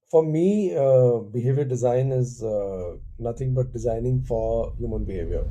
For me, behavior design is nothing but designing for human behavior.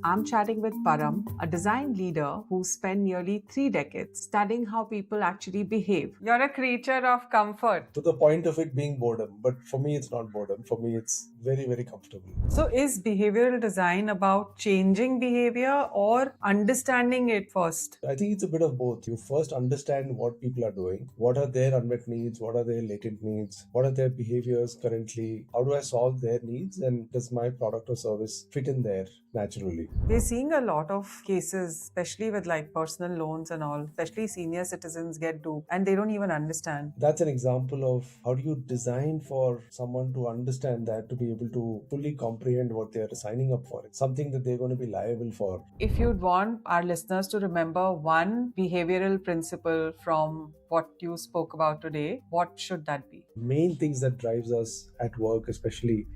I'm chatting with Param, a design leader who spent nearly 3 decades studying how people actually behave. You're a creature of comfort. To the point of it being boredom, but for me, it's not boredom. For me, it's very, very comfortable. So, is behavioral design about changing behavior or understanding it first? I think it's a bit of both. You first understand what people are doing, what are their unmet needs, what are their latent needs, what are their behaviors currently, how do I solve their needs, and does my product or service fit in there naturally? We're seeing a lot of cases, especially with like personal loans and all, especially senior citizens get duped and they don't even understand. That's an example of how do you design for someone to understand that, to be able to fully comprehend what they are signing up for. It's something that they're going to be liable for. If you'd want our listeners to remember one behavioral principle from what you spoke about today, what should that be? Main things that drives us at work especially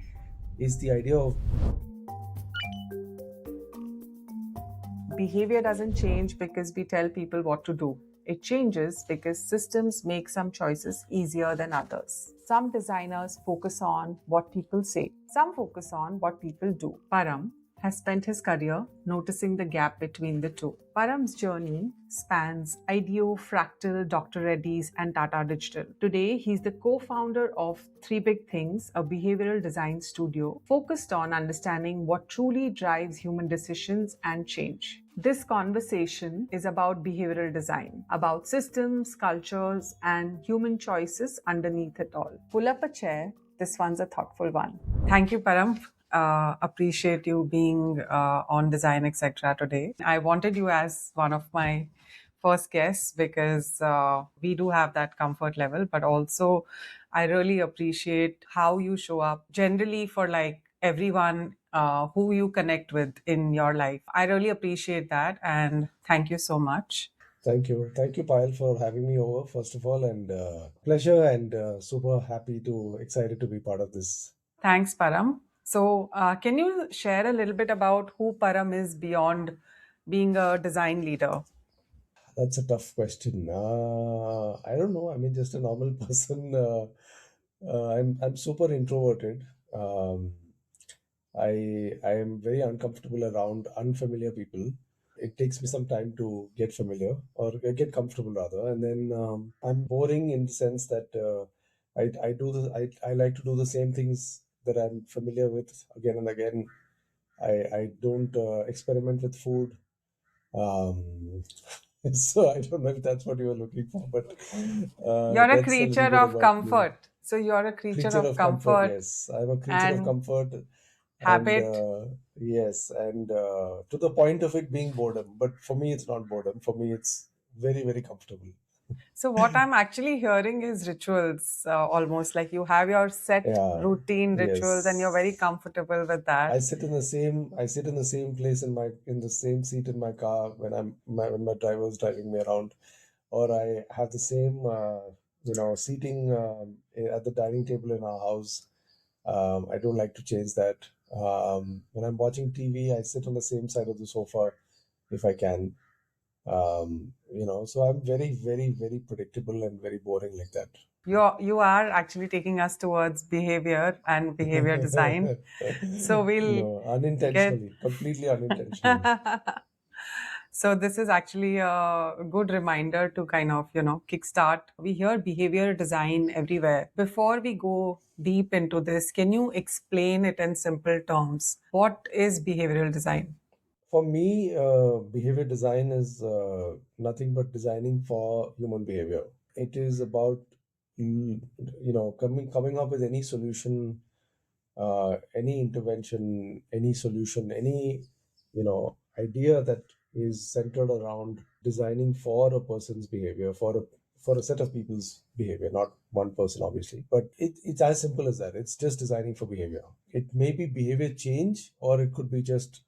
is the idea of Behavior doesn't change because we tell people what to do. It changes because systems make some choices easier than others. Some designers focus on what people say, some focus on what people do. Param has spent his career noticing the gap between the two. Param's journey spans IDEO, Fractal, Dr. Reddy's, and Tata Digital. Today, he's the co founder of Three Big Things, a behavioral design studio focused on understanding what truly drives human decisions and change. This conversation is about behavioral design, about systems, cultures, and human choices underneath it all. Pull up a chair. This one's a thoughtful one. Thank you, Param. Appreciate you being on Design.Etc today. I wanted you as one of my first guests because we do have that comfort level, but also I really appreciate how you show up generally for like everyone who you connect with in your life. I really appreciate that and thank you so much. thank you, Payal, for having me over, first of all, and pleasure, and super happy to excited to be part of this. Thanks, Param. So, can you share a little bit about who Param is beyond being a design leader? That's a tough question. I don't know. I mean, just a normal person. I'm super introverted. Um, I am very uncomfortable around unfamiliar people. It takes me some time to get familiar or get comfortable rather, and then I'm boring in the sense that I like to do the same things that I'm familiar with again and again. I don't experiment with food. Um, so I don't know if that's what you were looking for, but You're a that's a little creature bit of about me. comfort. So, you're a creature Creature of of comfort, comfort yes. I'm a creature of and comfort, and habit. yes, and to the point of it being boredom. But for me, it's not boredom. For me, it's very, very comfortable. So, what I'm actually hearing is rituals, almost like you have your set Yeah, routine rituals and you're very yes. comfortable with that. I sit in the same place in the same seat in my car when when my driver is driving me around, or I have the same seating at the dining table in our house. I don't like to change that. When I'm watching TV, I sit on the same side of the sofa if I can. So I'm very, very, very predictable and very boring like that. You are actually taking us towards behavior and behavior design. So, we'll No, get. unintentionally, completely unintentionally. So this is actually a good reminder to kind of, kickstart. We hear behavior design everywhere. Before we go deep into this, can you explain it in simple terms? What is behavioral design? For me, behavior design is nothing but designing for human behavior. It is about coming up with any solution, any intervention, any solution, any idea that is centered around designing for a person's behavior, for a set of people's behavior, not one person obviously, but it's as simple as that. It's just designing for behavior. It may be behavior change, or it could be just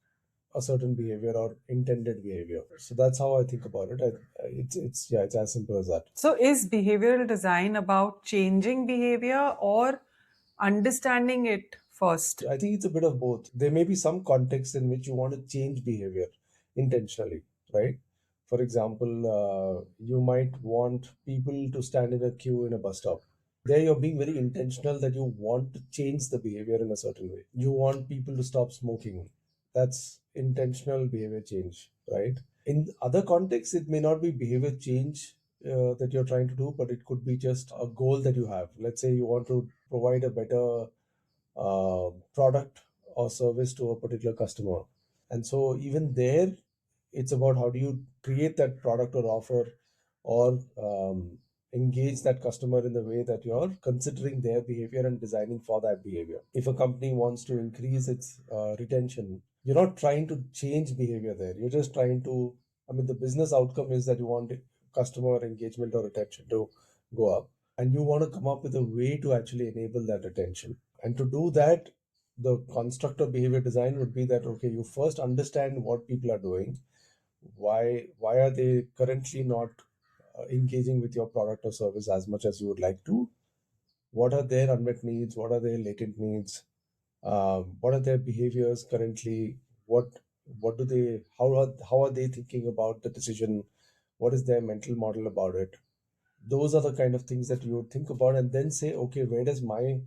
a certain behavior or intended behavior. So that's how I think about it. It's as simple as that. So is behavioral design about changing behavior or understanding it first? I think it's a bit of both. There may be some context in which you want to change behavior intentionally, right? For example, you might want people to stand in a queue in a bus stop. There you're being very intentional that you want to change the behavior in a certain way. You want people to stop smoking. That's intentional behavior change, right? In other contexts, it may not be behavior change that you're trying to do, but it could be just a goal that you have. Let's say you want to provide a better product or service to a particular customer. And so, even there, it's about how do you create that product or offer, or engage that customer in the way that you're considering their behavior and designing for that behavior. If a company wants to increase its retention, you're not trying to change behavior there. You're just trying to, I mean, the business outcome is that you want customer engagement or retention to go up. And you want to come up with a way to actually enable that retention. And to do that, the construct of behavior design would be that, okay, you first understand what people are doing. Why are they currently not engaging with your product or service as much as you would like to? What are their unmet needs? What are their latent needs? What are their behaviors currently? What do they, how are they thinking about the decision? What is their mental model about it? Those are the kind of things that you would think about, and then say, okay, where does my,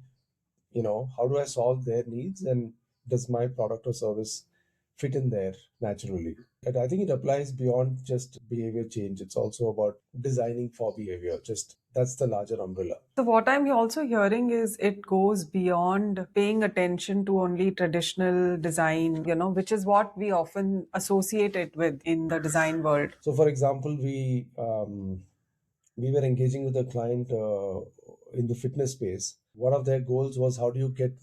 how do I solve their needs, and does my product or service fit in there naturally? And I think it applies beyond just behavior change. It's also about designing for behavior. Just that's the larger umbrella. So, what I'm also hearing is it goes beyond paying attention to only traditional design, which is what we often associate it with in the design world. So, for example, we were engaging with a client in the fitness space. One of their goals was how do you get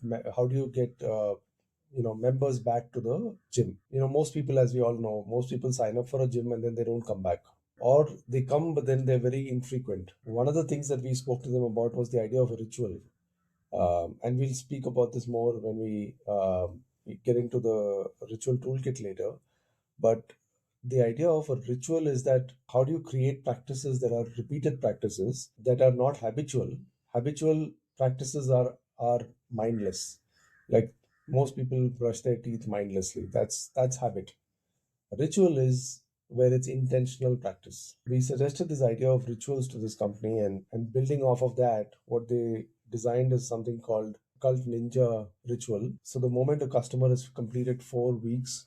members back to the gym. Most people, as we all know, most people sign up for a gym and then they don't come back, or they come but then they're very infrequent. One of the things that we spoke to them about was the idea of a ritual. And we'll speak about this more when we get into the ritual toolkit later. But the idea of a ritual is that how do you create practices that are repeated practices that are not habitual? Habitual practices are mindless. Like most people brush their teeth mindlessly. That's habit. Ritual is where it's intentional practice. We suggested this idea of rituals to this company, and building off of that, what they designed is something called Cult Ninja Ritual. So the moment a customer has completed 4 weeks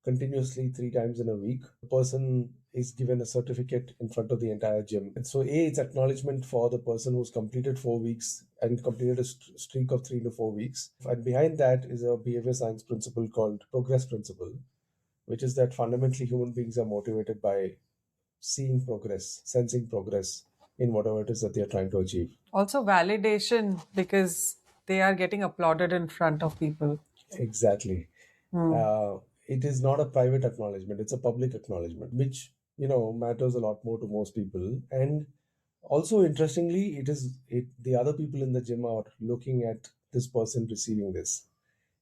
continuously 3 times in a week, the person is given a certificate in front of the entire gym. And so, it's acknowledgement for the person who's completed 4 weeks and completed a streak of 3 to 4 weeks. And behind that is a behavior science principle called progress principle, which is that fundamentally human beings are motivated by seeing progress, sensing progress in whatever it is that they are trying to achieve. Also, validation because they are getting applauded in front of people. Exactly. Hmm. It is not a private acknowledgement, it's a public acknowledgement, which, matters a lot more to most people. And also, interestingly, the other people in the gym are looking at this person receiving this.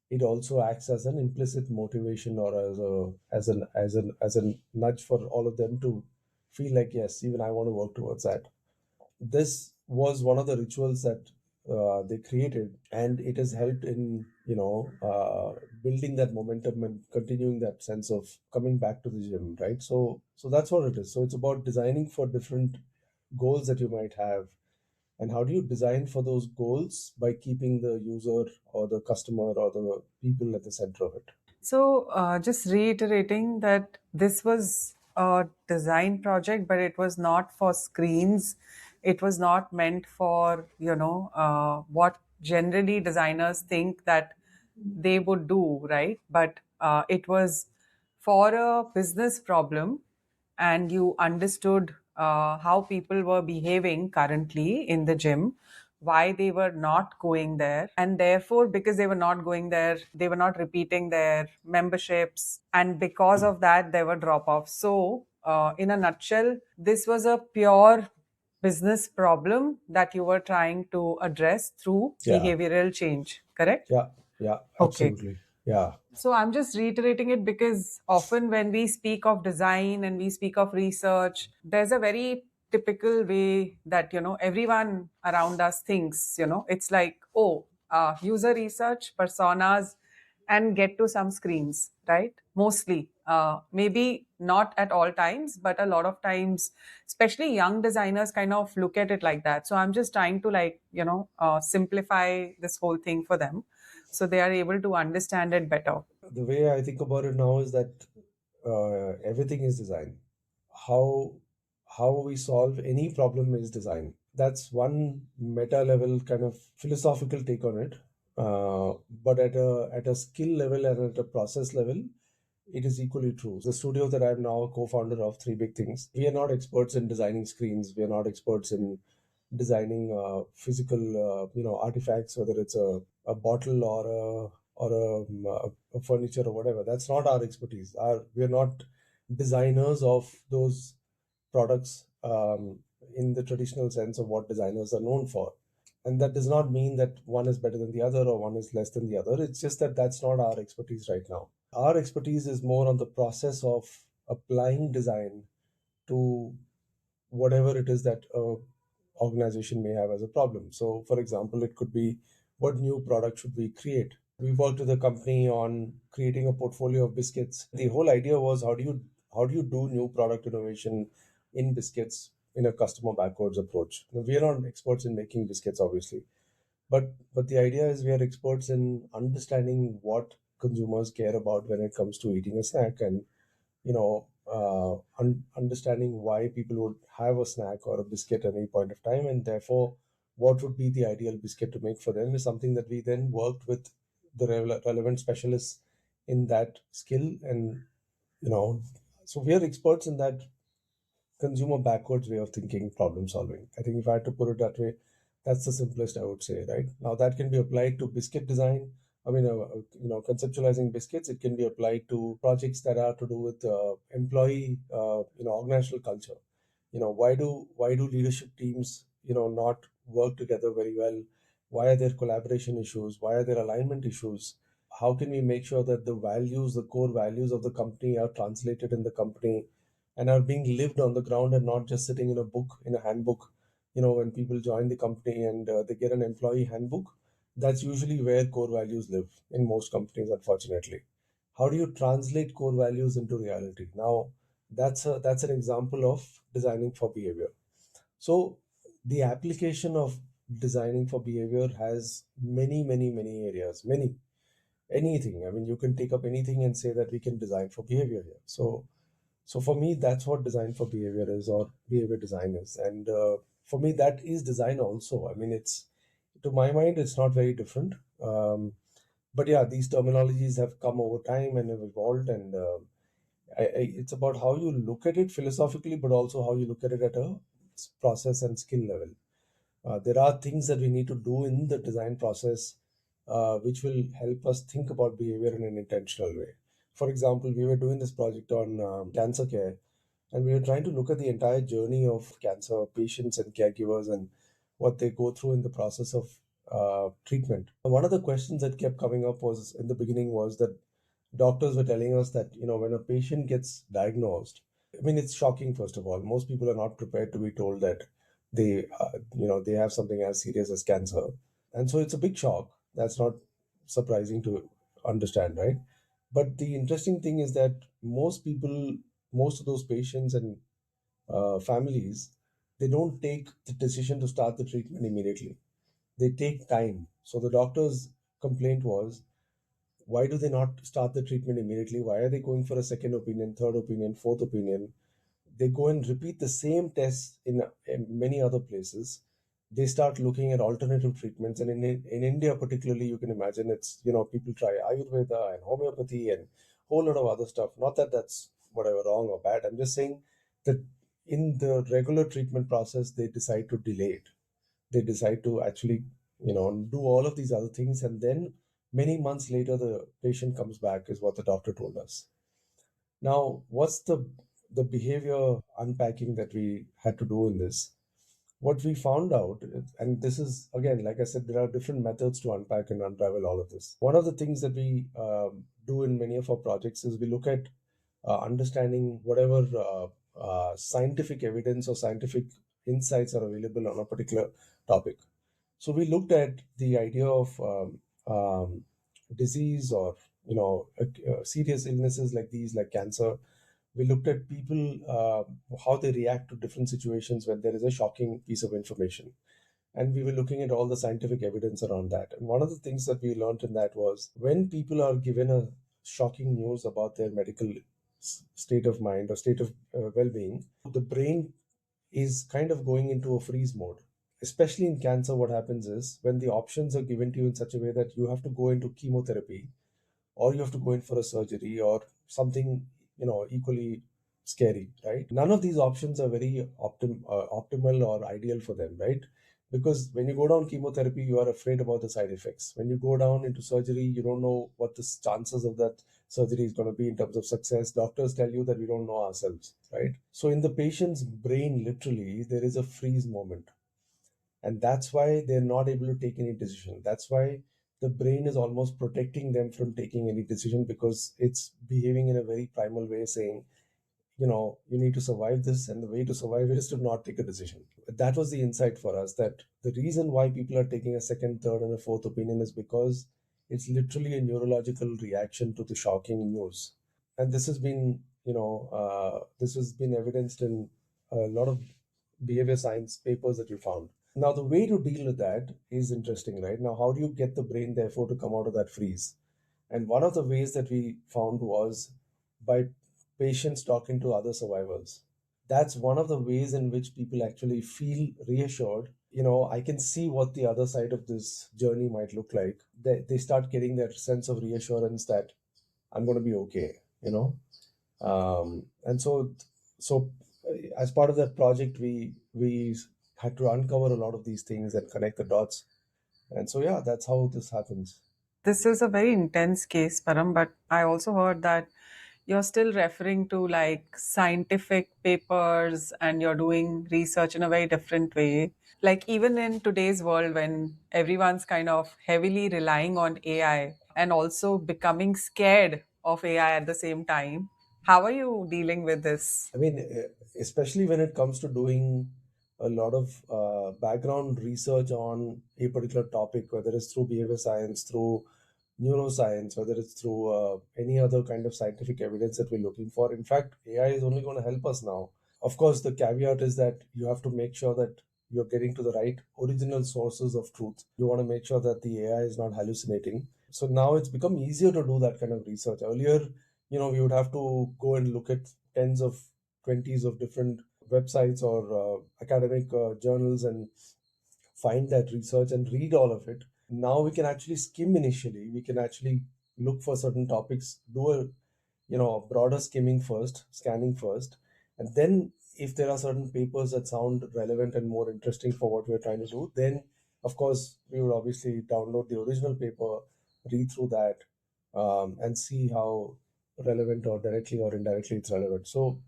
It also acts as an implicit motivation, or as a nudge for all of them to feel like, yes, even I want to work towards that. This was one of the rituals that they created, and it has helped in building that momentum and continuing that sense of coming back to the gym, right? So that's what it is. So it's about designing for different goals that you might have, and how do you design for those goals by keeping the user or the customer or the people at the center of it. So, just reiterating that this was a design project, but it was not for screens. It was not meant for, what generally designers think that they would do, right? But it was for a business problem, and you understood how people were behaving currently in the gym, why they were not going there, and therefore because they were not going there, they were not repeating their memberships, and because of that there were drop offs. So in a nutshell, this was a pure business problem that you were trying to address through Yeah, behavioral change, correct? yeah, yeah, Okay. absolutely. Yeah, So I'm just reiterating it because often when we speak of design and we speak of research, there's a very typical way that, everyone around us thinks, it's like, oh, user research, personas, and get to some screens, right? Mostly. Maybe not at all times, but a lot of times, especially young designers kind of look at it like that. So I'm just trying to, like, simplify this whole thing for them so they are able to understand it better. The way I think about it now is that everything is design. How we solve any problem is design. That's one meta level kind of philosophical take on it. But at a skill level and at a process level, it is equally true. The studio that I'm now a co-founder of, Three Big Things, we are not experts in designing screens. We are not experts in designing physical, artifacts, whether it's a bottle or a furniture or whatever. That's not our expertise. We are not designers of those products in the traditional sense of what designers are known for. And that does not mean that one is better than the other or one is less than the other. It's just that that's not our expertise right now. Our expertise is more on the process of applying design to whatever it is that a organization may have as a problem. So, for example, it could be, what new product should we create? We worked with a company on creating a portfolio of biscuits. The whole idea was, how do you do new product innovation in biscuits in a customer backwards approach? Now, we are not experts in making biscuits, obviously, but the idea is we are experts in understanding what consumers care about when it comes to eating a snack, and understanding why people would have a snack or a biscuit at any point of time, and therefore what would be the ideal biscuit to make for them is something that we then worked with the relevant specialists in that skill. And you know so we are experts in that consumer backwards way of thinking, problem solving. I think if I had to put it that way, that's the simplest I would say. Right now, that can be applied to biscuit design. I mean, conceptualizing biscuits. It can be applied to projects that are to do with employee, organizational culture. Why do leadership teams, not work together very well? Why are there collaboration issues? Why are there alignment issues? How can we make sure that the values, the core values of the company, are translated in the company and are being lived on the ground and not just sitting in a book, in a handbook? When people join the company and they get an employee handbook, that's usually where core values live in most companies, unfortunately. How do you translate core values into reality? Now, that's an example of designing for behavior. So the application of designing for behavior has many, many, many areas, many, anything. I mean, you can take up anything and say that we can design for behavior here. So for me, that's what design for behavior is, or behavior design is. And for me, that is design also. I mean, to my mind, it's not very different. But yeah, these terminologies have come over time and have evolved, and it's about how you look at it philosophically, but also how you look at it at a process and skill level. There are things that we need to do in the design process, which will help us think about behavior in an intentional way. For example, we were doing this project on cancer care, and we were trying to look at the entire journey of cancer patients and caregivers and what they go through in the process of treatment. And one of the questions that kept coming up was, in the beginning, was that doctors were telling us that when a patient gets diagnosed, I mean, it's shocking. First of all, most people are not prepared to be told that they have something as serious as cancer, and so it's a big shock. That's not surprising to understand, right? But the interesting thing is that most of those patients and families, they don't take the decision to start the treatment immediately. They take time. So the doctor's complaint was, why do they not start the treatment immediately? Why are they going for a second opinion, third opinion, fourth opinion? They go and repeat the same tests in many other places. They start looking at alternative treatments, and in India particularly, you can imagine, it's people try Ayurveda and homeopathy and whole lot of other stuff. Not that that's whatever wrong or bad. I'm just saying that in the regular treatment process, they decide to delay it. They decide to actually do all of these other things, and then many months later, the patient comes back, is what the doctor told us. Now, what's the behavior unpacking that we had to do in this? What we found out, and this is again, like I said, there are different methods to unpack and unravel all of this. One of the things that we do in many of our projects is we look at understanding whatever scientific evidence or scientific insights are available on a particular topic. So we looked at the idea of disease or serious illnesses like these, like cancer. We looked at people, how they react to different situations when there is a shocking piece of information. And we were looking at all the scientific evidence around that. And one of the things that we learned in that was when people are given a shocking news about their medical state of mind or state of well-being, the brain is kind of going into a freeze mode. Especially in cancer, what happens is when the options are given to you in such a way that you have to go into chemotherapy, or you have to go in for a surgery, or something equally scary, right? None of these options are very optimal or ideal for them, right? Because when you go down chemotherapy, you are afraid about the side effects. When you go down into surgery, you don't know what the chances of that surgery is going to be in terms of success. Doctors tell you that we don't know ourselves, right? So in the patient's brain, literally, there is a freeze moment, and that's why they're not able to take any decision. That's why the brain is almost protecting them from taking any decision, because it's behaving in a very primal way, saying, you need to survive this, and the way to survive it is to not take a decision. That was the insight for us, that the reason why people are taking a second, third, and a fourth opinion is because it's literally a neurological reaction to the shocking news. And this has been evidenced in a lot of behavior science papers that we found. Now, the way to deal with that is interesting, right? Now, how do you get the brain, therefore, to come out of that freeze? And one of the ways that we found was by patients talking to other survivors. That's one of the ways in which people actually feel reassured. I can see what the other side of this journey might look like. They start getting that sense of reassurance that I'm going to be okay. And so as part of that project, we had to uncover a lot of these things and connect the dots. And so, yeah, that's how this happens. This is a very intense case, Param, but I also heard that you're still referring to like scientific papers and you're doing research in a very different way. Like, even in today's world, when everyone's kind of heavily relying on AI and also becoming scared of AI at the same time, how are you dealing with this? I mean, especially when it comes to doing a lot of background research on a particular topic, whether it's through behavior science, through neuroscience, whether it's through any other kind of scientific evidence that we're looking for. In fact, AI is only going to help us now. Of course, the caveat is that you have to make sure that you're getting to the right original sources of truth. You want to make sure that the AI is not hallucinating. So now it's become easier to do that kind of research. Earlier, we would have to go and look at tens of 20s of different websites or academic journals and find that research and read all of it. Now we can actually skim initially. We can actually look for certain topics, do a broader skimming first, scanning first, and then if there are certain papers that sound relevant and more interesting for what we're trying to do, then of course we would obviously download the original paper, read through that, and see how relevant or directly or indirectly it's relevant. So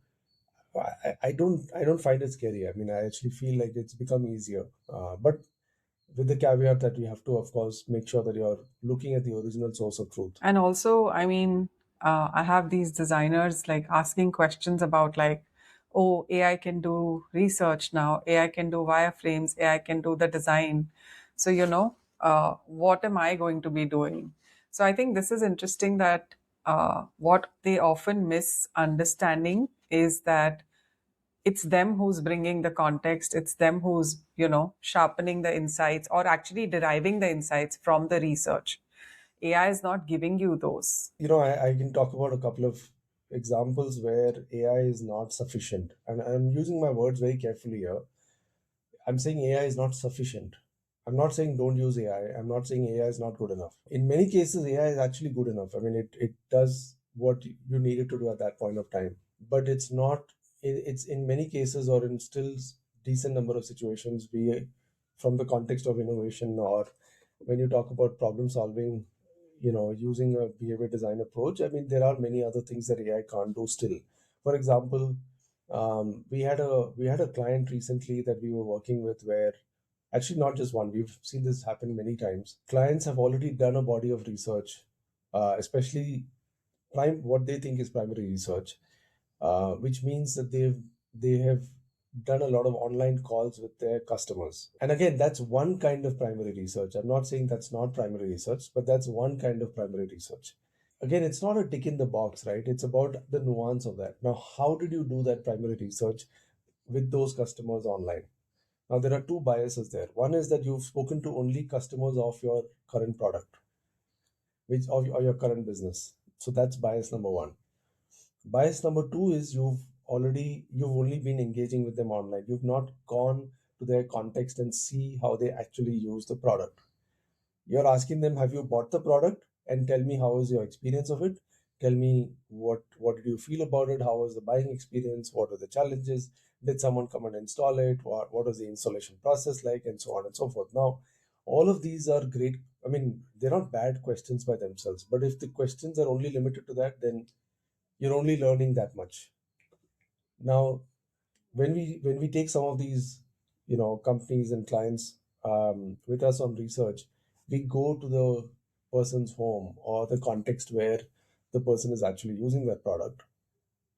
I don't find it scary. I mean, I actually feel like it's become easier, but with the caveat that you have to, of course, make sure that you're looking at the original source of truth. And also, I mean, I have these designers like asking questions about like, oh, AI can do research now, AI can do wireframes, AI can do the design. So, what am I going to be doing? So I think this is interesting that what they often misunderstanding is that it's them who's bringing the context, it's them who's, sharpening the insights or actually deriving the insights from the research. AI is not giving you those. I can talk about a couple of examples where AI is not sufficient. And I'm using my words very carefully here. I'm saying AI is not sufficient. I'm not saying don't use AI. I'm not saying AI is not good enough. In many cases, AI is actually good enough. I mean, it does what you need it to do at that point of time. But it's not, it's in many cases or in still decent number of situations, be it from the context of innovation or when you talk about problem solving, using a behavior design approach. I mean, there are many other things that AI can't do still. For example, we had a client recently that we were working with where actually not just one, we've seen this happen many times. Clients have already done a body of research, especially what they think is primary research, which means that they have done a lot of online calls with their customers. And again, that's one kind of primary research. I'm not saying that's not primary research, but that's one kind of primary research. again, it's not a tick in the box, right? It's about the nuance of that. Now, how did you do that primary research with those customers online? Now, there are two biases there. One is that you've spoken to only customers of your current product, which or your current business. So that's bias number one. Bias number two is you've only been engaging with them online. You've not gone to their context and see how they actually use the product. You're asking them, have you bought the product? And tell me how was your experience of it. Tell me what did you feel about it? How was the buying experience? What are the challenges? Did someone come and install it? What was the installation process like? And so on and so forth. Now, all of these are great. I mean, they're not bad questions by themselves, but if the questions are only limited to that, then you're only learning that much. Now, when we take some of these companies and clients with us on research, we go to the person's home or the context where the person is actually using that product,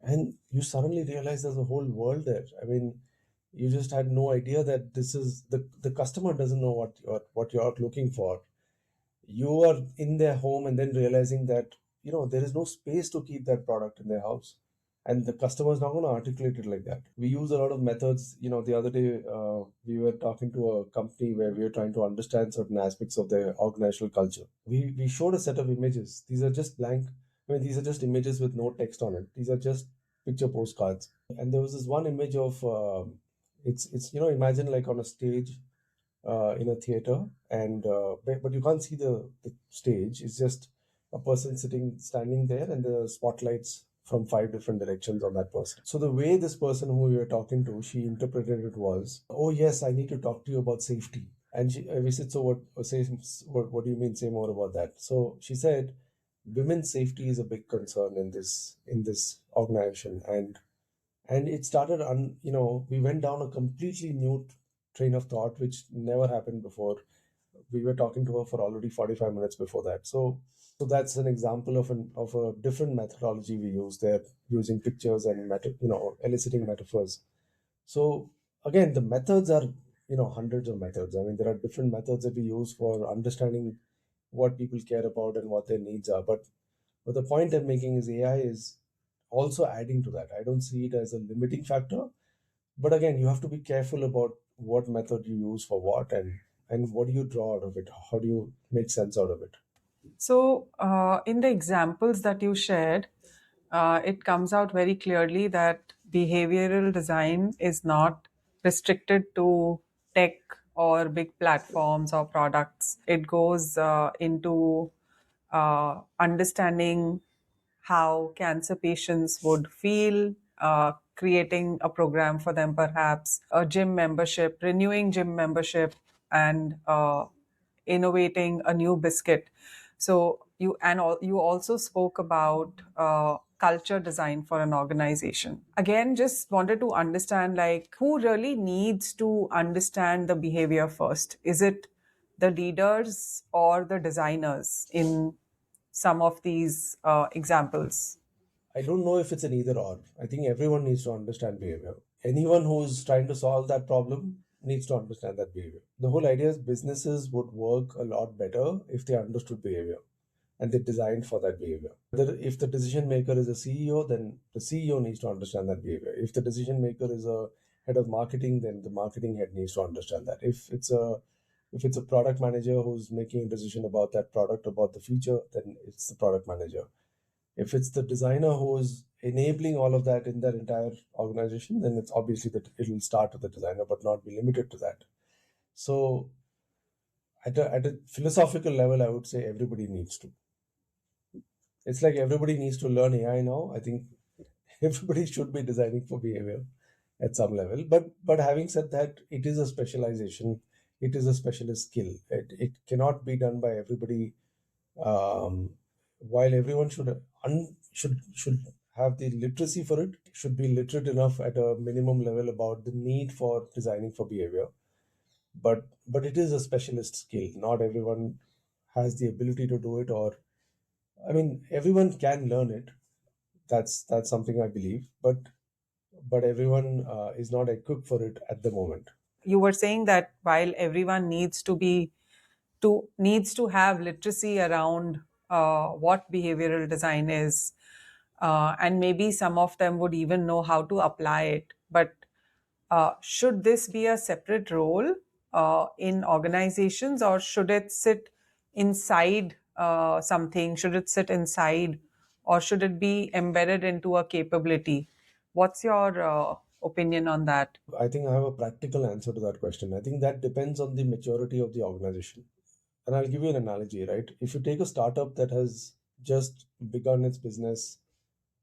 and you suddenly realize there's a whole world there. I mean, you just had no idea that this is the customer doesn't know what you're looking for. You are in their home and then realizing that there is no space to keep that product in their house, and the customer is not going to articulate it like that. We use a lot of methods. The other day, we were talking to a company where we were trying to understand certain aspects of their organizational culture. We showed a set of images. These are just blank. I mean, these are just images with no text on it. These are just picture postcards. And there was this one image of it's imagine like on a stage in a theater, and but you can't see the stage. It's just a person standing there, and the spotlights from five different directions on that person. So the way this person who we were talking to, she interpreted it was, oh yes, I need to talk to you about safety. And we said, so what do you mean? Say more about that. So she said, women's safety is a big concern in this organization, and it started on we went down a completely new train of thought which never happened before. We were talking to her for already 45 minutes before that. So that's an example of a different methodology we use there, using pictures and eliciting metaphors. So again, the methods are hundreds of methods. I mean, there are different methods that we use for understanding what people care about and what their needs are. But the point I'm making is AI is also adding to that. I don't see it as a limiting factor. But again, you have to be careful about what method you use for what, and what do you draw out of it? How do you make sense out of it? So, in the examples that you shared, it comes out very clearly that behavioral design is not restricted to tech or big platforms or products. It goes into understanding how cancer patients would feel, creating a program for them, perhaps a gym membership, renewing gym membership, and innovating a new biscuit. So you also spoke about culture design for an organization. Again, just wanted to understand, like, who really needs to understand the behavior first? Is it the leaders or the designers in some of these examples? I don't know if it's an either or. I think everyone needs to understand behavior. Anyone who's trying to solve that problem needs to understand that behavior. The whole idea is businesses would work a lot better if they understood behavior and they designed for that behavior. If the decision maker is a CEO, then the CEO needs to understand that behavior. If the decision maker is a head of marketing, then the marketing head needs to understand that. If it's a product manager who's making a decision about that product, about the feature, then it's the product manager. If it's the designer who is enabling all of that in their entire organization, then it's obviously that it will start with the designer, but not be limited to that. So at a philosophical level, I would say everybody needs to. It's like everybody needs to learn AI now. I think everybody should be designing for behavior at some level. But having said that, it is a specialization. It is a specialist skill. It cannot be done by everybody. Um, while everyone should have the literacy for it, should be literate enough at a minimum level about the need for designing for behavior. But it is a specialist skill. Not everyone has the ability to do it, or I mean, everyone can learn it. That's something I believe, but everyone is not equipped for it at the moment. You were saying that while everyone needs to have literacy around what behavioral design is, and maybe some of them would even know how to apply it. But should this be a separate role in organizations, or should it sit inside something? Should it sit inside, or should it be embedded into a capability? What's your opinion on that? I think I have a practical answer to that question. I think that depends on the maturity of the organization. And I'll give you an analogy, right? If you take a startup that has just begun its business,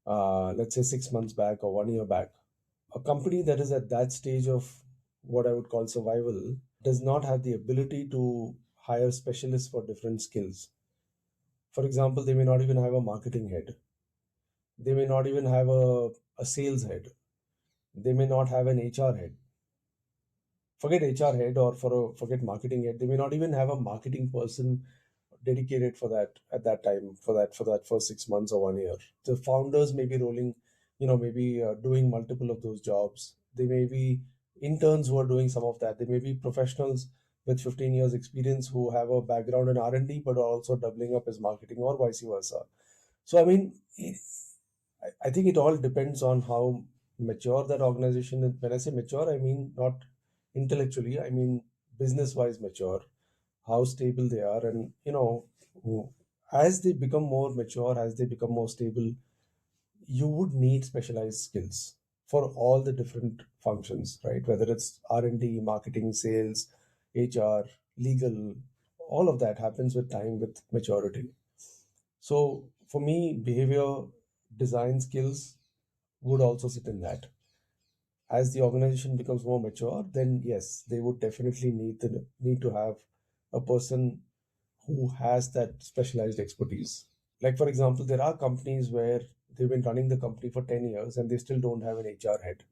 let's say 6 months back or 1 year back, a company that is at that stage of what I would call survival does not have the ability to hire specialists for different skills. For example, they may not even have a marketing head, they may not even have a sales head, they may not have an HR head. Forget HR head or forget marketing head. They may not even have a marketing person dedicated for that at that time for that first 6 months or 1 year. The founders may be rolling, maybe doing multiple of those jobs. They may be interns who are doing some of that. They may be professionals with 15 years experience who have a background in R&D but are also doubling up as marketing or vice versa. So I mean, I think it all depends on how mature that organization is. When I say mature, I mean not intellectually, I mean business wise mature, how stable they are. And, as they become more mature, as they become more stable, you would need specialized skills for all the different functions, right? Whether it's R&D, marketing, sales, HR, legal, all of that happens with time, with maturity. So for me, behavior design skills would also sit in that. As the organization becomes more mature, then yes, they would definitely need to have a person who has that specialized expertise. Like for example, there are companies where they've been running the company for 10 years and they still don't have an HR head.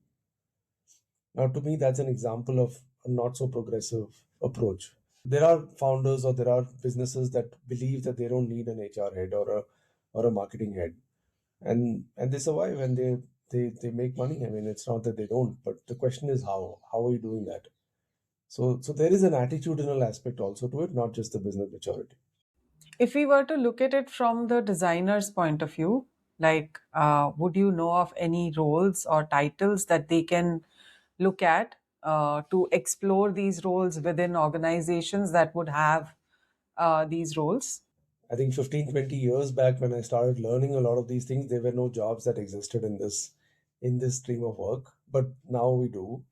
Now, to me, that's an example of a not so progressive approach. There are founders or there are businesses that believe that they don't need an HR head or a marketing head, and they survive and they make money. I mean, it's not that they don't, but the question is how are you doing that? So there is an attitudinal aspect also to it, not just the business maturity. If we were to look at it from the designer's point of view, like, would you know of any roles or titles that they can look at to explore these roles within organizations that would have these roles? I think 15-20 years back when I started learning a lot of these things, there were no jobs that existed in this stream of work, but now we do.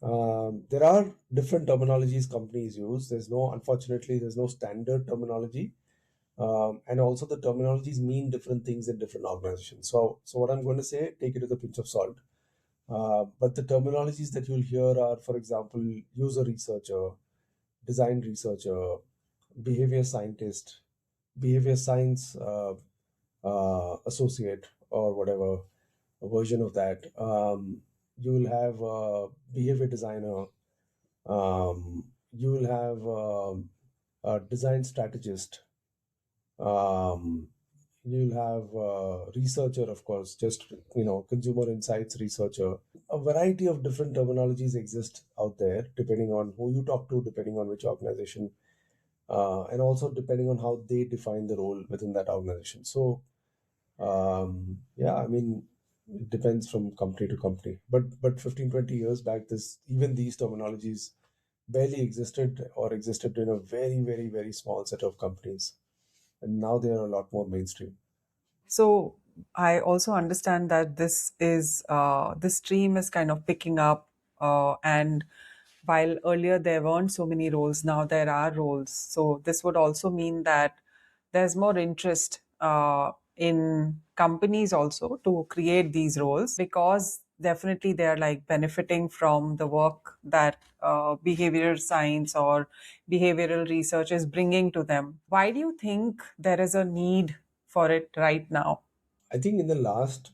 There are different terminologies companies use. Unfortunately, there's no standard terminology. And also the terminologies mean different things in different organizations. So what I'm going to say, take it with a pinch of salt. But the terminologies that you'll hear are, for example, user researcher, design researcher, behavior scientist, behavior science associate, or whatever version of that. You'll have behavior designer. You'll have a design strategist. Um, you'll have researcher, of course, just consumer insights researcher. A variety of different terminologies exist out there, depending on who you talk to, depending on which organization, and also depending on how they define the role within that organization. So, yeah, I mean, it depends from company to company. But 15-20 years back, this even these terminologies barely existed or existed in a very, very, very small set of companies. And now they are a lot more mainstream. So I also understand that this stream is kind of picking up, and while earlier there weren't so many roles, now there are roles. So this would also mean that there's more interest in companies also to create these roles, because definitely they're like benefiting from the work that behavior science or behavioral research is bringing to them. Why do you think there is a need for it right now? I think in the last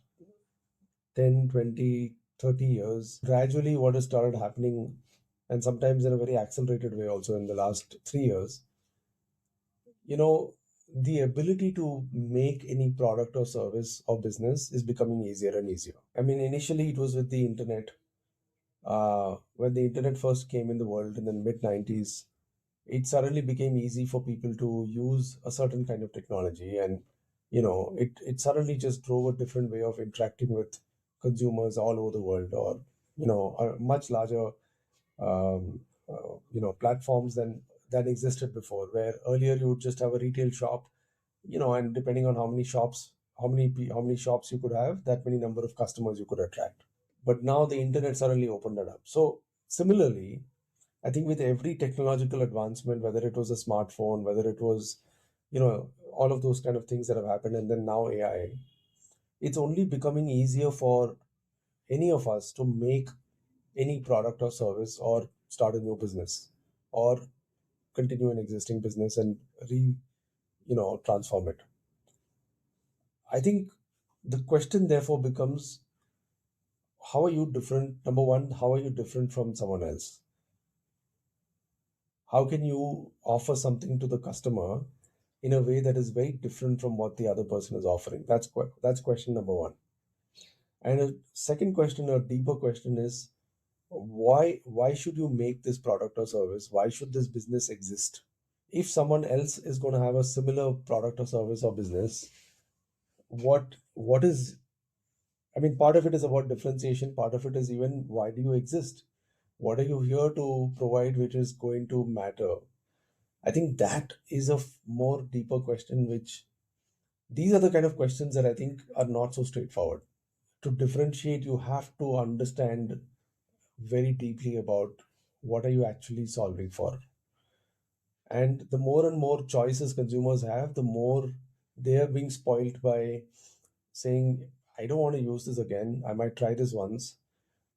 10, 20, 30 years, gradually what has started happening, and sometimes in a very accelerated way also in the last 3 years, you know, the ability to make any product or service or business is becoming easier and easier. I mean, initially it was with the internet. When the internet first came in the world in the mid 90s, it suddenly became easy for people to use a certain kind of technology, and it suddenly just drove a different way of interacting with consumers all over the world, or a much larger platforms than existed before, where earlier you would just have a retail shop, and depending on how many shops, how many shops you could have, that many number of customers you could attract. But now the internet suddenly opened it up. So similarly, I think with every technological advancement, whether it was a smartphone, whether it was, all of those kind of things that have happened, and then now AI, it's only becoming easier for any of us to make any product or service, or start a new business, or continue an existing business and transform it. I think the question therefore becomes, how are you different? Number one, how are you different from someone else? How can you offer something to the customer in a way that is very different from what the other person is offering? That's question number one. And a second question, a deeper question, is why should you make this product or service? Why should this business exist? If someone else is going to have a similar product or service or business, what is, I mean, part of it is about differentiation, part of it is even, why do you exist? What are you here to provide which is going to matter? I think that is a more deeper question, which these are the kind of questions that I think are not so straightforward. To differentiate, you have to understand very deeply about what are you actually solving for. And the more and more choices consumers have, the more they are being spoiled by saying, I don't want to use this again. I might try this once.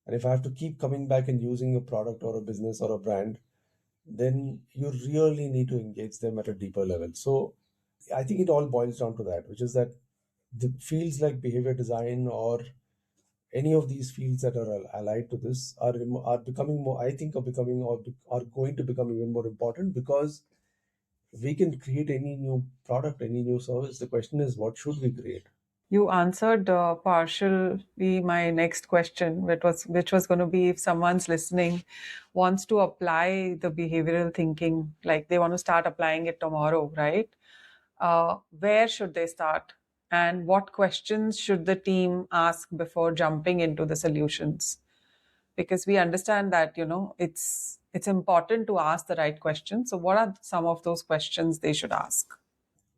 And if I have to keep coming back and using a product or a business or a brand, then you really need to engage them at a deeper level. So I think it all boils down to that, which is that the fields like behavior design, or any of these fields that are allied to this, are becoming more, I think, are becoming, are going to become even more important, because we can create any new product, any new service. The question is, what should we create? You answered partially my next question, which was going to be, if someone's listening wants to apply the behavioral thinking, like they want to start applying it tomorrow, right? Where should they start, and what questions should the team ask before jumping into the solutions? Because we understand that it's important to ask the right questions. So, what are some of those questions they should ask?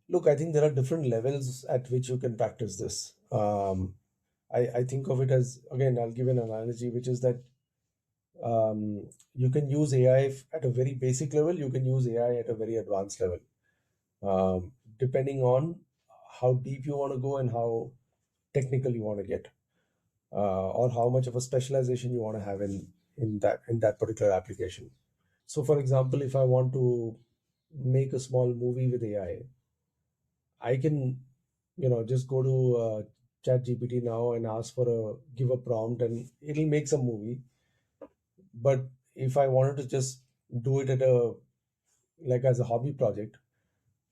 Look, I think there are different levels at which you can practice this. I think of it as, again, I'll give an analogy, which is that you can use AI at a very basic level, you can use AI at a very advanced level, depending on how deep you want to go and how technical you want to get, or how much of a specialization you want to have in that particular application. So, for example, if I want to make a small movie with AI, I can, just go to Chat GPT now and ask for give a prompt, and it'll make some movie. But if I wanted to just do it like as a hobby project,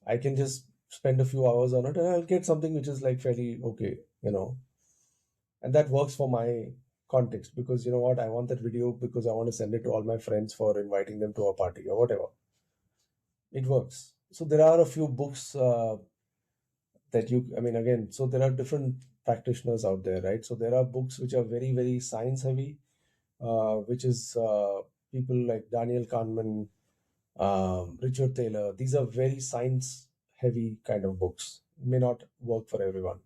I can just spend a few hours on it and I'll get something which is like fairly okay. And that works for my context, because you know what, I want that video because I want to send it to all my friends for inviting them to a party or whatever. It works. So there are a few books I mean, again, so there are different practitioners out there, right? So there are books which are very, very science heavy, which is people like Daniel Kahneman, Richard Taylor. These are very science heavy kind of books. May not work for everyone.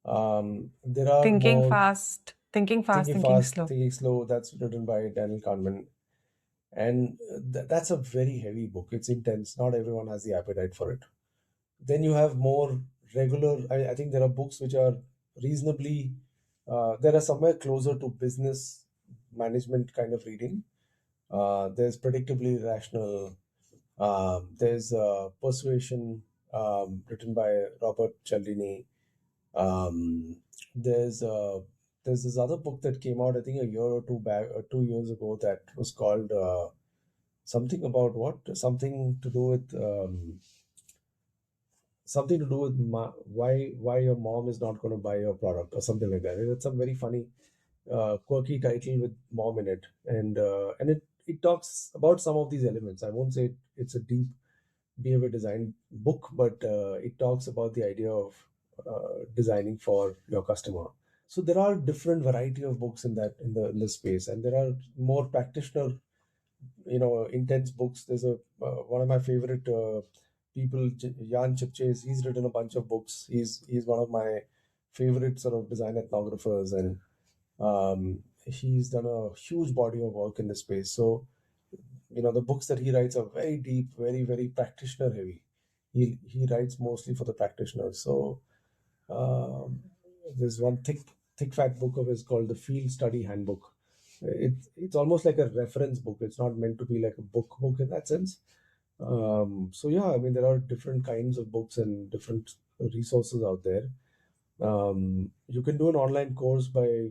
There are Thinking more fast, thinking fast, Thinking thinking Fast, slow. Thinking Slow. That's written by Daniel Kahneman, and that's a very heavy book. It's intense. Not everyone has the appetite for it. Then you have more regular. I think there are books which are reasonably. There are somewhere closer to business management kind of reading. There's Predictably Rational. There's Persuasion, written by Robert Cialdini. Um, there's uh, there's this other book that came out, I think, a year or two back, or 2 years ago, that was called something about what? Something to do with why your mom is not going to buy your product or something like that. It's a very funny, quirky title with mom in it, and it talks about some of these elements. I won't say it's a deep behavior design book, but it talks about the idea of designing for your customer. So there are different variety of books in that in the space, and there are more practitioner, intense books. There's a one of my favorite people, Jan Chipchase. He's written a bunch of books. He's one of my favorite sort of design ethnographers, and he's done a huge body of work in this space. So the books that he writes are very deep, very practitioner heavy. He writes mostly for the practitioners. So um, there's one thick fat book of his called the Field Study Handbook. It's almost like a reference book. It's not meant to be like a book in that sense. So yeah, I mean there are different kinds of books and different resources out there. You can do an online course by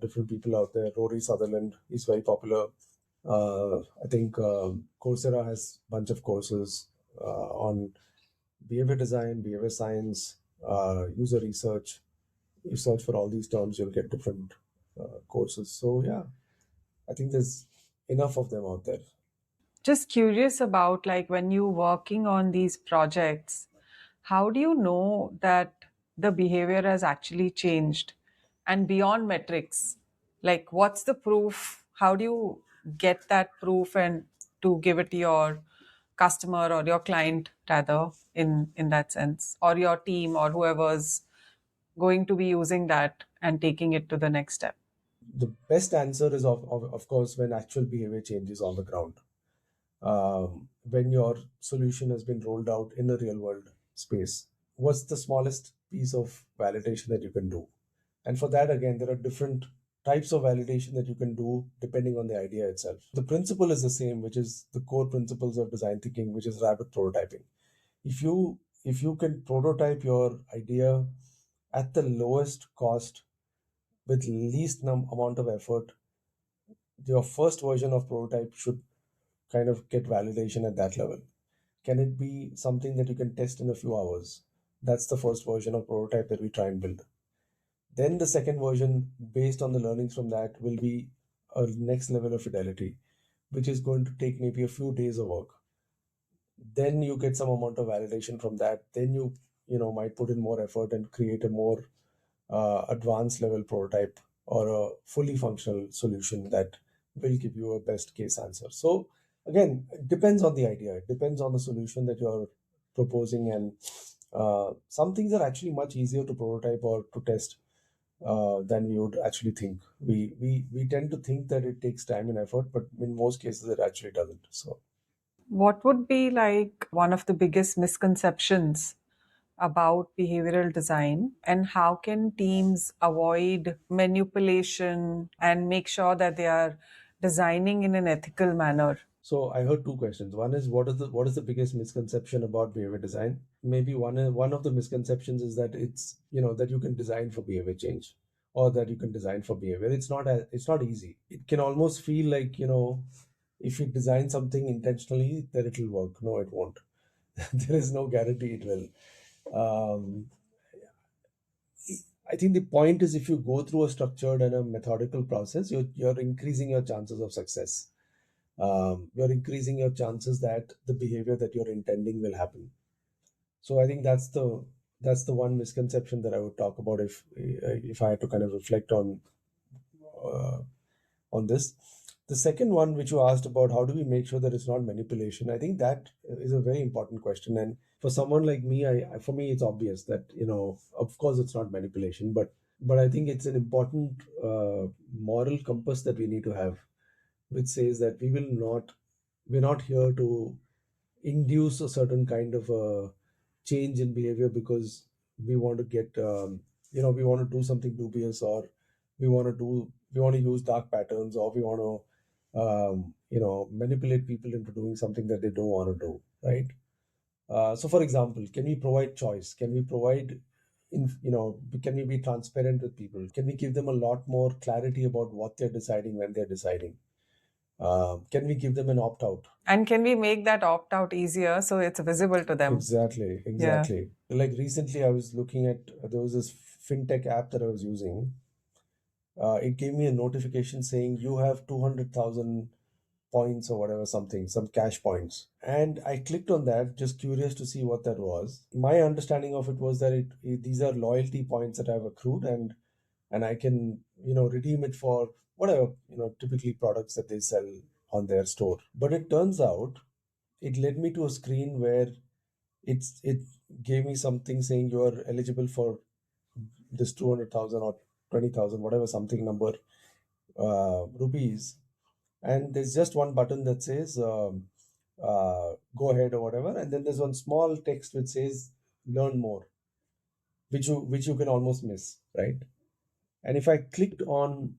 different people out there. Rory Sutherland is very popular. I think Coursera has a bunch of courses on behavior design, behavior science, user research. You search for all these terms, you'll get different courses. So yeah, I think there's enough of them out there. Just curious about, like, when you're working on these projects, how do you know that the behavior has actually changed? And beyond metrics, like, what's the proof? How do you get that proof and to give it to your customer or your client, rather, in that sense, or your team or whoever's going to be using that and taking it to the next step? The best answer is of course when actual behavior changes on the ground. When your solution has been rolled out in a real world space, what's the smallest piece of validation that you can do? And for that, again, there are different types of validation that you can do depending on the idea itself. The principle is the same, which is the core principles of design thinking, which is rapid prototyping. If you can prototype your idea at the lowest cost with least amount of effort, your first version of prototype should kind of get validation at that level. Can it be something that you can test in a few hours? That's the first version of prototype that we try and build. Then the second version, based on the learnings from that, will be a next level of fidelity, which is going to take maybe a few days of work. Then you get some amount of validation from that. Then you might put in more effort and create a more advanced level prototype or a fully functional solution that will give you a best case answer. So again, it depends on the idea. It depends on the solution that you're proposing, and some things are actually much easier to prototype or to test than we would actually think. We tend to think that it takes time and effort, but in most cases it actually doesn't. So What would be like one of the biggest misconceptions about behavioral design, and how can teams avoid manipulation and make sure that they are designing in an ethical manner? So I heard two questions. One is what is the biggest misconception about behavior design? Maybe one of the misconceptions is that that you can design for behavior change, or that you can design for behavior. It's not easy. It can almost feel like if you design something intentionally that it'll work. No, it won't. There is no guarantee it will. Um, I think the point is if you go through a structured and a methodical process, you're increasing your chances of success. You're increasing your chances that the behavior that you're intending will happen. So I think that's the one misconception that I would talk about if I had to kind of reflect uh, on this. The second one, which you asked about, how do we make sure that it's not manipulation? I think that is a very important question. And for someone like me, for me, it's obvious that of course, it's not manipulation, but I think it's an important moral compass that we need to have, which says that we're not here to induce a certain kind of a change in behavior because we want to get we want to do something dubious, or we want to use dark patterns, or we want to manipulate people into doing something that they don't want to do, right? So for example, can we provide choice? Can we provide can we be transparent with people? Can we give them a lot more clarity about what they're deciding when they're deciding? Can we give them an opt out? And can we make that opt out easier so it's visible to them? Exactly, Yeah. exactly. Like recently, I was looking at there was this fintech app that I was using. It gave me a notification saying you have 200,000 points or whatever, something, some cash points. And I clicked on that, just curious to see what that was. My understanding of it was that these are loyalty points that I've accrued, and I can, redeem it for whatever, typically products that they sell on their store. But it turns out it led me to a screen where it gave me something saying you are eligible for this 200,000 or 20,000, whatever, something number, rupees. And there's just one button that says go ahead or whatever, and then there's one small text which says learn more, which you can almost miss, right? And if I clicked on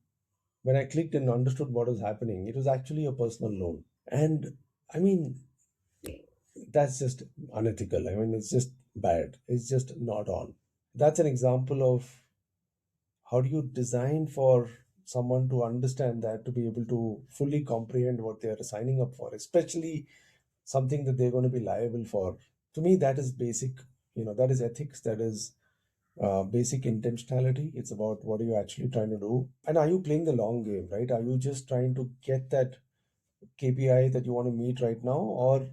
when I clicked and understood what was happening, it was actually a personal loan. And I mean, that's just unethical. I mean, it's just bad. It's just not on. That's an example of how do you design for someone to understand that, to be able to fully comprehend what they are signing up for, especially something that they're going to be liable for. To me, that is basic. That is ethics. That is basic intentionality. It's about what are you actually trying to do, and are you playing the long game, right? Are you just trying to get that KPI that you want to meet right now, or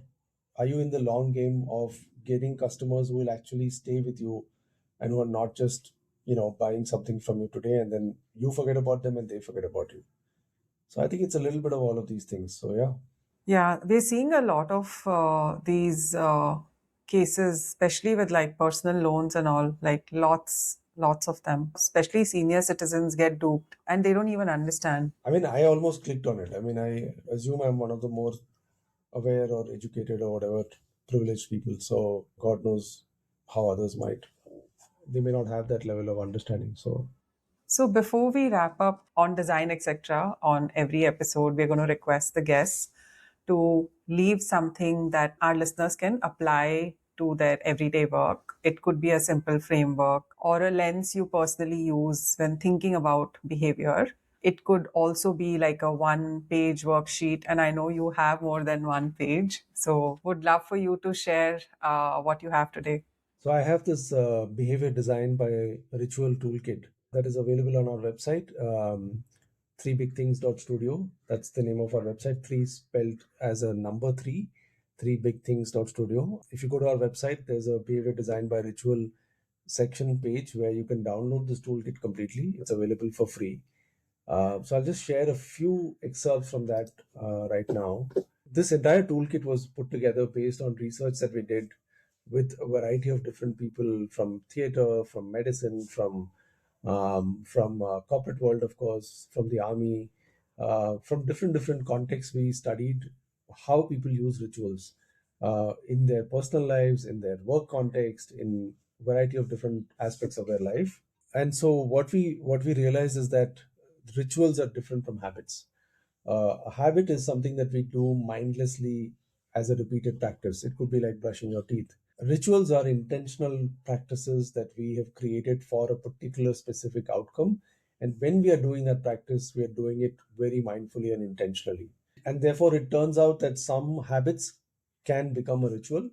are you in the long game of getting customers who will actually stay with you and who are not just buying something from you today and then you forget about them and they forget about you? So I think it's a little bit of all of these things. So yeah. Yeah, we're seeing a lot of these cases, especially with like personal loans and all, like lots of them. Especially senior citizens get duped and they don't even understand. I mean, I almost clicked on it. I mean, I assume I'm one of the more aware or educated or whatever privileged people. So God knows how others might. They may not have that level of understanding. So So before we wrap up on design, etc., on every episode, we're going to request the guests to leave something that our listeners can apply to their everyday work. It could be a simple framework or a lens you personally use when thinking about behavior. It could also be like a one page worksheet. And I know you have more than one page. So would love for you to share what you have today. So I have this behavior design by ritual toolkit that is available on our website, 3bigthings.studio. That's the name of our website. Three spelled as a number three, 3bigthings.studio. If you go to our website, there's a behavior design by ritual section page where you can download this toolkit completely. It's available for free. So I'll just share a few excerpts from that right now. This entire toolkit was put together based on research that we did with a variety of different people from theater, from medicine, from corporate world, of course, from the army, from different contexts. We studied how people use rituals in their personal lives, in their work context, in variety of different aspects of their life. And so what we realize is that rituals are different from habits. A habit is something that we do mindlessly as a repeated practice. It could be like brushing your teeth. Rituals are intentional practices that we have created for a particular specific outcome. And when we are doing that practice, we are doing it very mindfully and intentionally. And therefore, it turns out that some habits can become a ritual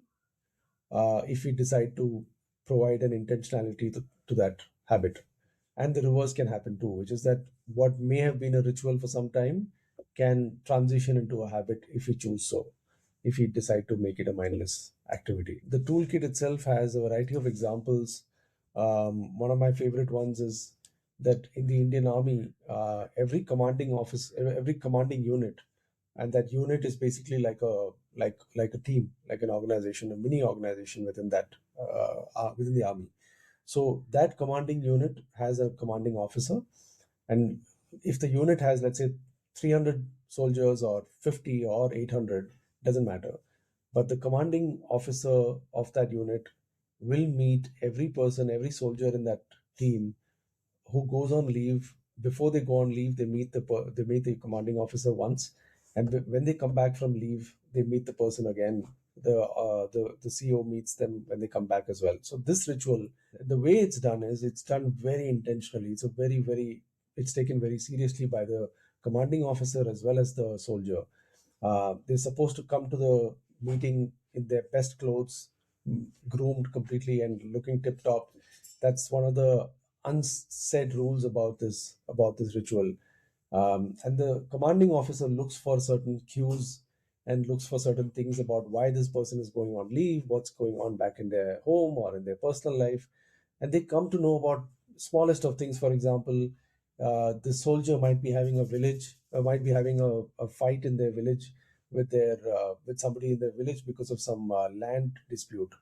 if we decide to provide an intentionality to that habit. And the reverse can happen too, which is that what may have been a ritual for some time can transition into a habit if we choose so, if we decide to make it a mindless activity. The toolkit itself has a variety of examples. One of my favorite ones is that in the Indian Army, every commanding unit, and that unit is basically like a team, like an organization, a mini organization within that within the army. So that commanding unit has a commanding officer, and if the unit has, let's say, 300 soldiers or 50 or 800, doesn't matter, but the commanding officer of that unit will meet every person, every soldier in that team who goes on leave. Before they go on leave, they meet the commanding officer once, and when they come back from leave, they meet the person again. The CO meets them when they come back as well. So this ritual, the way it's done is it's done very intentionally. It's a very it's taken very seriously by the commanding officer as well as the soldier. They're supposed to come to the meeting in their best clothes, groomed completely and looking tip top. That's one of the unsaid rules about this ritual. And the commanding officer looks for certain cues and looks for certain things about why this person is going on leave, what's going on back in their home or in their personal life. And they come to know about smallest of things. For example, the soldier might be having a village, might be having a fight in their village with somebody in their village because of some land dispute,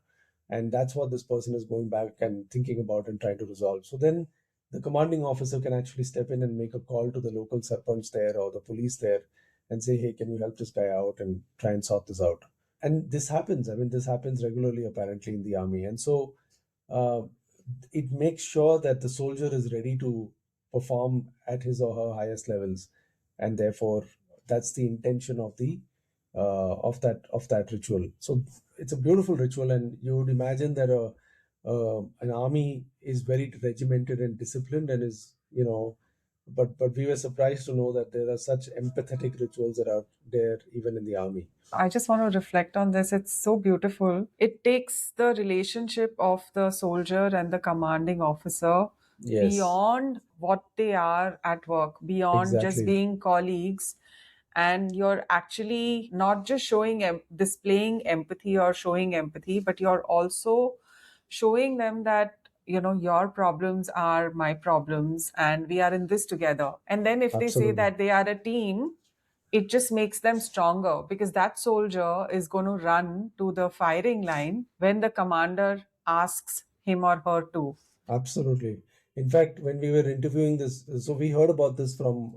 and that's what this person is going back and thinking about and trying to resolve. So then the commanding officer can actually step in and make a call to the local sarpanch there or the police there and say, hey, can you help this guy out and try and sort this out? And this happens. I mean, this happens regularly apparently in the army. And so uh, it makes sure that the soldier is ready to perform at his or her highest levels, and therefore that's the intention of the of that ritual. So it's a beautiful ritual, and you would imagine that an army is very regimented and disciplined, and is, but we were surprised to know that there are such empathetic rituals that are there even in the army. I just want to reflect on this. It's so beautiful. It takes the relationship of the soldier and the commanding officer Yes, beyond what they are at work, beyond just exactly. being colleagues. And you're actually not just displaying empathy or showing empathy, but you're also showing them that, your problems are my problems and we are in this together. And then if they say Absolutely. that they are a team, it just makes them stronger, because that soldier is going to run to the firing line when the commander asks him or her to. Absolutely. In fact, when we were interviewing this, so we heard about this from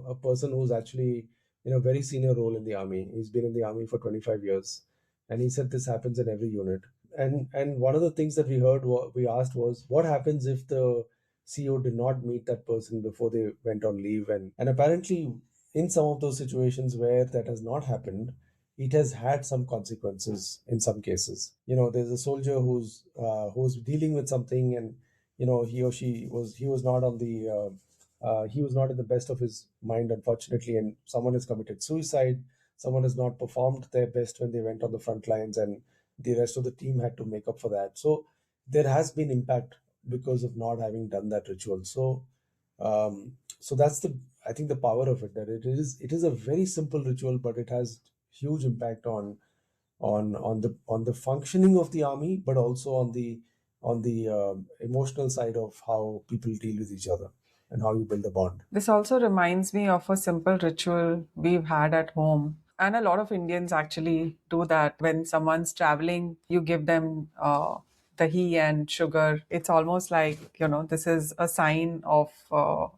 a person who's actually in a very senior role in the army. He's been in the army for 25 years, and he said this happens in every unit. And one of the things that we heard, we asked was, what happens if the CEO did not meet that person before they went on leave? And apparently, in some of those situations where that has not happened, it has had some consequences in some cases. There's a soldier who's dealing with something, and he or she was he was not on the he was not in the best of his mind, unfortunately, and someone has committed suicide. Someone has not performed their best when they went on the front lines, and the rest of the team had to make up for that. So there has been impact because of not having done that ritual. So that's the I think the power of it, that it is a very simple ritual, but it has huge impact on the functioning of the army, but also on the emotional side of how people deal with each other and how you build a bond. This also reminds me of a simple ritual we've had at home. And a lot of Indians actually do that. When someone's traveling, you give them dahi and sugar. It's almost like, this is a sign of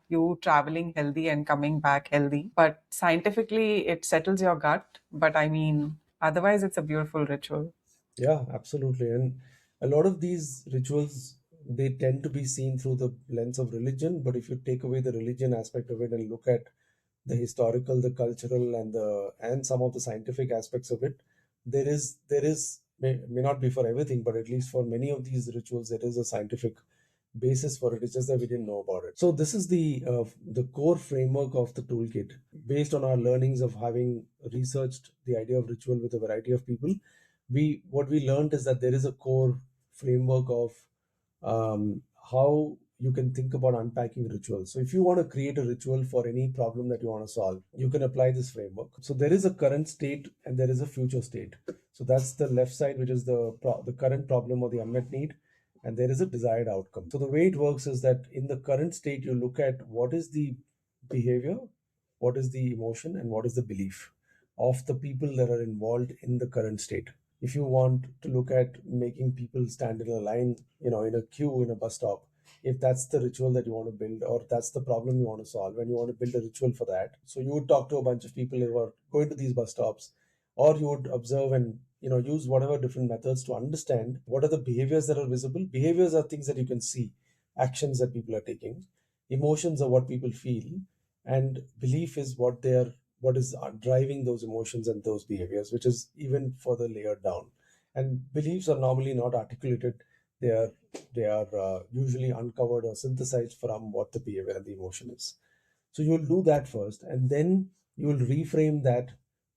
you traveling healthy and coming back healthy. But scientifically, it settles your gut. But I mean, otherwise, it's a beautiful ritual. Yeah, absolutely. And a lot of these rituals, they tend to be seen through the lens of religion. But if you take away the religion aspect of it and look at the historical, the cultural, and some of the scientific aspects of it, there is may not be for everything, but at least for many of these rituals, there is a scientific basis for it. It's just that we didn't know about it. So this is the core framework of the toolkit, based on our learnings of having researched the idea of ritual with a variety of people. We What we learned is that there is a core framework of how you can think about unpacking rituals. So if you want to create a ritual for any problem that you want to solve, you can apply this framework. So there is a current state and there is a future state. So that's the left side, which is the current problem or the unmet need, and there is a desired outcome. So the way it works is that in the current state, you look at what is the behavior, what is the emotion, and what is the belief of the people that are involved in the current state. If you want to look at making people stand in a line, in a queue in a bus stop, if that's the ritual that you want to build, or that's the problem you want to solve, and you want to build a ritual for that, so you would talk to a bunch of people who are going to these bus stops, or you would observe and use whatever different methods to understand what are the behaviors that are visible. Behaviors are things that you can see, actions that people are taking. Emotions are what people feel, and belief is what is driving those emotions and those behaviors, which is even further layered down. And beliefs are normally not articulated. They are usually uncovered or synthesized from what the behavior and the emotion is. So you'll do that first, and then you will reframe that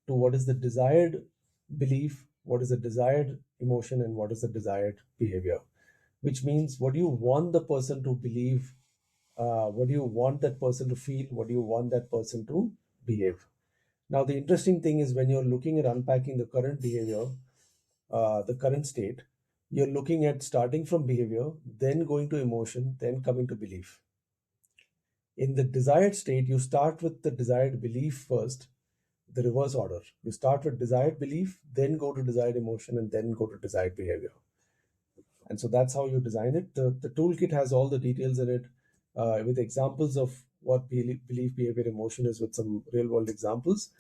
to what is the desired belief, what is the desired emotion, and what is the desired behavior. Which means, what do you want the person to believe What do you want that person to feel? What do you want that person to behave? Now, the interesting thing is when you're looking at unpacking the current behavior, the current state, you're looking at starting from behavior, then going to emotion, then coming to belief. In the desired state, you start with the desired belief first, the reverse order. You start with desired belief, then go to desired emotion, and then go to desired behavior. And so that's how you design it. The toolkit has all the details in it, with examples of what belief, behavior, emotion is, with some real world examples.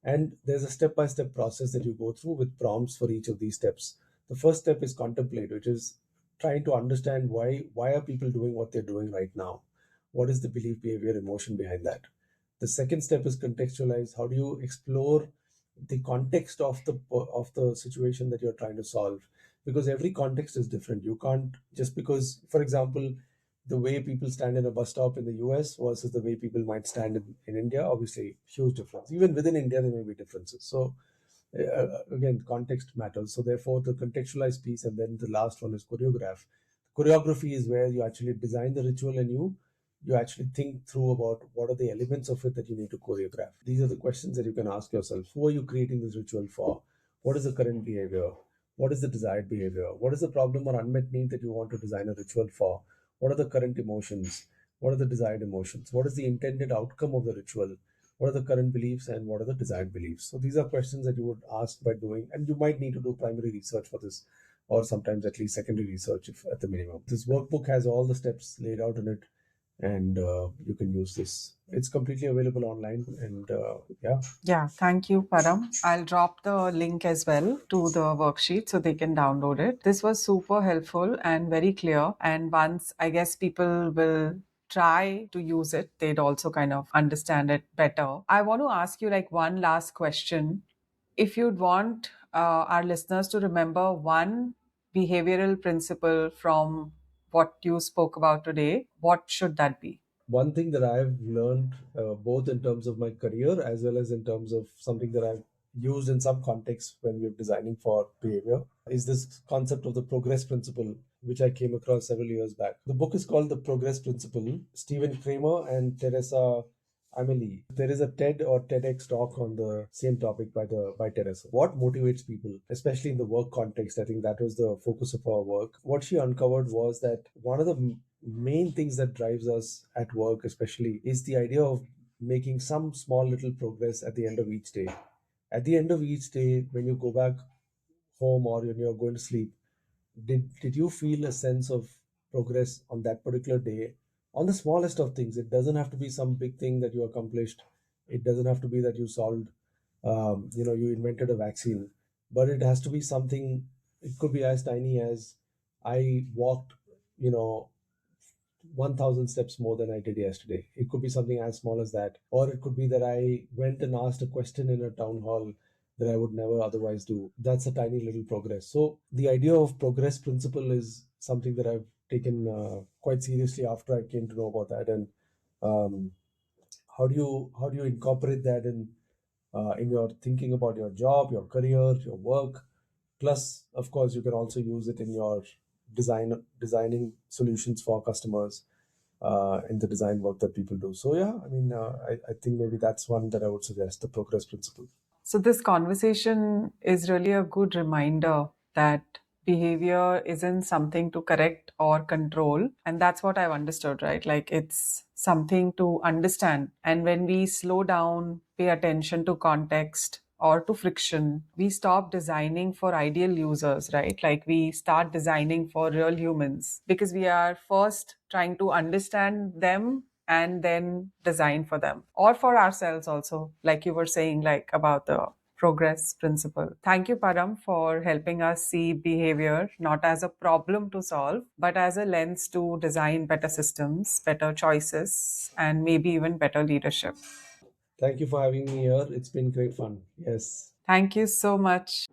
And there's a step by step process that you go through with prompts for each of these steps. The first step is contemplate, which is trying to understand why are people doing what they're doing right now. What is the belief, behavior, emotion behind that? The second step is contextualize. How do you explore the context of the situation that you're trying to solve? Because every context is different. You can't just because, for example, the way people stand in a bus stop in the US versus the way people might stand in India, obviously huge difference. Even within India, there may be differences. So again, context matters. So therefore, the contextualized piece, and then the last one is choreograph. Choreography is where you actually design the ritual and you actually think through about what are the elements of it that you need to choreograph. These are the questions that you can ask yourself. Who are you creating this ritual for? What is the current behavior? What is the desired behavior? What is the problem or unmet need that you want to design a ritual for? What are the current emotions? What are the desired emotions? What is the intended outcome of the ritual? What are the current beliefs and what are the desired beliefs? So these are questions that you would ask by doing, and you might need to do primary research for this, or sometimes at least secondary research if at the minimum. This workbook has all the steps laid out in it, and you can use this. It's completely available online, and yeah. Yeah, thank you, Param. I'll drop the link as well to the worksheet so they can download it. This was super helpful and very clear. And once I guess people will try to use it, they'd also kind of understand it better. I want to ask you like one last question. If you'd want our listeners to remember one behavioral principle from what you spoke about today, what should that be? One thing that I've learned, both in terms of my career as well as in terms of something that I've used in some contexts when we're designing for behavior, is this concept of the progress principle, which I came across several years back. The book is called The Progress Principle. Stephen Kramer and Teresa Amelie. There is a TED or TEDx talk on the same topic by Teresa. What motivates people, especially in the work context? I think that was the focus of our work. What she uncovered was that one of the main things that drives us at work, especially, is the idea of making some small little progress at the end of each day. At the end of each day, when you go back home or when you're going to sleep, did you feel a sense of progress on that particular day on the smallest of things? It doesn't have to be some big thing that you accomplished. It doesn't have to be that you solved, you invented a vaccine, but it has to be something. It could be as tiny as I walked, you know 1,000 steps more than I did yesterday. It could be something as small as that. Or it could be that I went and asked a question in a town hall that I would never otherwise do. That's a tiny little progress. So the idea of progress principle is something that I've taken quite seriously after I came to know about that. And um, how do you incorporate that in your thinking about your job, your career, your work? Plus, of course, you can also use it in your designing solutions for customers in the design work that people do. So yeah, I mean, I think maybe that's one that I would suggest, the progress principle. So, this conversation is really a good reminder that behavior isn't something to correct or control. And that's what I've understood, right? Like it's something to understand. And when we slow down, pay attention to context or to friction, we stop designing for ideal users, right? Like we start designing for real humans because we are first trying to understand them and then design for them or for ourselves also, like you were saying, like about the progress principle. Thank you, Param, for helping us see behavior not as a problem to solve, but as a lens to design better systems, better choices, and maybe even better leadership. Thank you for having me here. It's been great fun. Yes. Thank you so much.